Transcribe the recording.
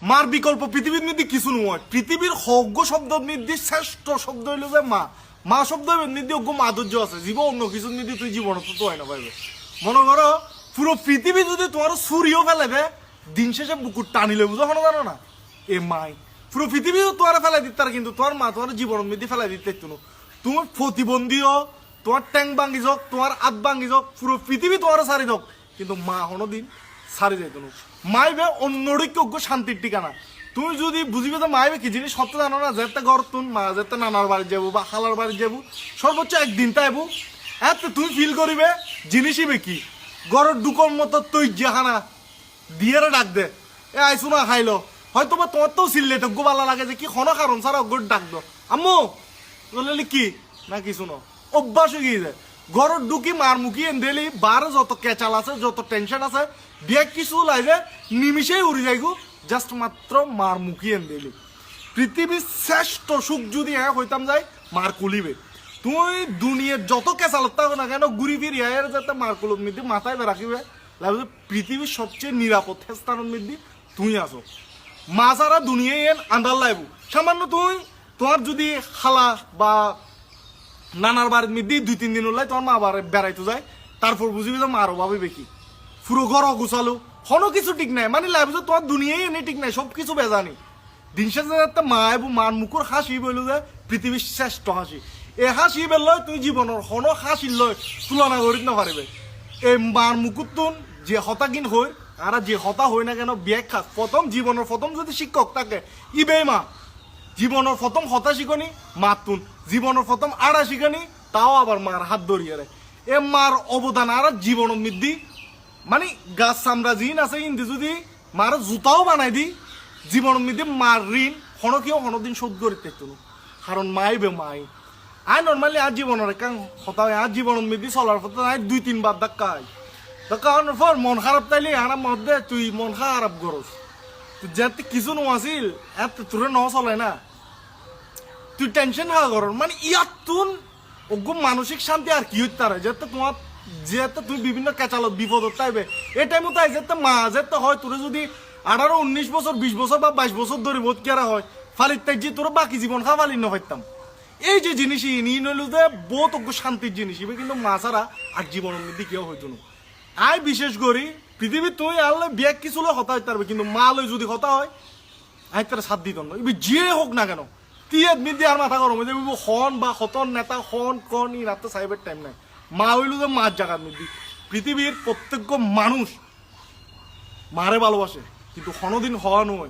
মার বিকল্প পৃথিবীর মধ্যে কিছু নয়। পৃথিবীর হজ্ঞ শব্দ মধ্যে শ্রেষ্ঠ শব্দ হইল যে মা। মা শব্দ মধ্যে অজ্ঞ মাধুর্য আছে, জীবন অন্য কিছুর মধ্যে তুই জীবন তো হয় না পাইবে। মনে করো পুরো পৃথিবী যদি তোমার ছুরিও ফেলাবে, দিন শেষে বুকুর টানিলে বুঝো হনো জানো না এ মাই। পুরো পৃথিবীও তোমার ফেলাই দিতে পারে, কিন্তু তোমার মা তোমার জীবনের মধ্যে ফেলাই দিতে তুমি তোমার প্রতিবন্ধী হোক, তোমার ট্যাং ভাঙ্গি যাক, তোমার হাত ভাঙ্গি যাক, পুরো পৃথিবী তোমার সারি যাক, কিন্তু মা হনো দিন সারি যাইতো না। মাইবে অন্যরৈক্য শান্তির ঠিকানা। তুমি যদি বুঝিবে তো মাইবে কি জিনিস সত্য জানো না, যেতে ঘর তুন মা যেতে নানার বাড়ি যাবো বা খালার বাড়ি যাবো, সর্বোচ্চ একদিন তাইবো, এত তুমি ফিল করিবে জিনিসই কি ঘরের দুকর মতো তুই জাহানা দিয়ে ডাক দে এ আইসু না খাইলো, হয়তো বা তোমার তো সিললে তো ভালো লাগে যে কি কোনো কারণ ছাড়া অগ্র ডাক দো আম্মু বললি কি না কিছু ন অভ্যাস হয়ে গিয়ে যায়। ঘরের ঢুকি মার মুখি এনদেলি বার যত কেচাল আছে যত টেনশন আছে বিয়ে কিছু লাগে নিমিশেই উড়ি যাইগু, জাস্ট মাত্র মার মুখি এনদেলি। পৃথিবীর শ্রেষ্ঠ সুখ যদি হইতাম যাই মার কুলিবে। তুই দুনিয়ার যত কেচালত থাকো না কেন ঘুরি ফিরি যাতে মার কুলোর মধ্যে মাথায় রাখিবে লাগবে। পৃথিবীর সবচেয়ে নিরাপদ স্থানের মধ্যে তুই আসো। মা ছাড়া দুনিয়ায় আন্দার লাইব। সামান্য তুই তোমার যদি খালা বা নানার বাড়ির মধ্যে 2-3 দিন হলাই তোমার মা বাড়ি বেড়াইতে যায়, তারপর বুঝবি যে মারও ভাবে বেশি পুরো ঘর গুছালো কোনো কিছু ঠিক নাই, মানে লাইব যে তোমার দুনিয়ায় এনে ঠিক নাই, সব কিছু বেজানি। দিন শেষে একটা মা এবং মার মুখর হাসি বলল যে পৃথিবীর শ্রেষ্ঠ হাসি। এই হাসি বেলয় তুই জীবনের কোনো হাসির লয় তুলনা করিতে না পারিবে। এই মার মুকুর যে হতাগিন হই আর যে হতা হই না কেন ব্যাখ্যা প্রথম জীবনের প্রথম যদি শিক্ষক থাকে ইবে মা। জীবনের প্রথম হতা শিখনি মাতুন, জীবনের প্রথম আড়া শিখনি তাও আবার মার হাত ধরিয়ে রে। এ মার অবদান আর জীবনের মধ্যে মানে গাছ চামড়া জিন আছে কিন্তু যদি মার জুতাও বানাই দি জীবনের মধ্যে মার ঋণ হনকেও হনদিন শোধ করিতে তুন, কারণ মাইবে মাই। আই নর্মালি আর জীবনের কাং হতা হয় আর জীবনের মধ্যে চলার পথে আই 2-3 বার ধাক্কা হয়। ধাক্কা হওয়ার পর মন খারাপ তাইলে আরাম মধ্যে তুই মন খারাপ করস, তুই যাতে কিছু নাছিল এত তোরে ন চলে না, তুই টেনশন হওয়া কর মানে ইয়াত তুন ওগো মানসিক শান্তি আর কি হইতে পারে যেতে তোমার যেতে তুই বিভিন্ন কেচালত বিপদত তাইবে। এই টাইমও তাই যেতে মা যেতে হয় তোরে যদি 18-19 বছর 20 বছর বা 22 বছর ধরে বোধ কেরা হয় ফালিত তাই যে তোর বাকি জীবন খাওয়ালি ন পাইতাম। এই যে জিনিসই নিয়ে নইল যে বহুত অজ্ঞ শান্তির জিনিস ইবে, কিন্তু মা ছাড়া আর জীবনের মধ্যে কেউ হইতো না। আই বিশেষ করি পৃথিবী তুই আনলে বিয়ে কিছু হতা হইতে পারবে, কিন্তু মা লই যদি হতা হয় আই তার সাথ দিত না ইবে যে হোক না কেন। টিয়ে মিদি আর মাথা গরম হয়ে যাবে হন বা হতন নেতা হন কন ই রাতে সাহেবের টাইম নাই। মা হইল যে মার জায়গার মধ্যে পৃথিবীর প্রত্যেক মানুষ মারে ভালোবাসে, কিন্তু কোনোদিন হওয়া নয়।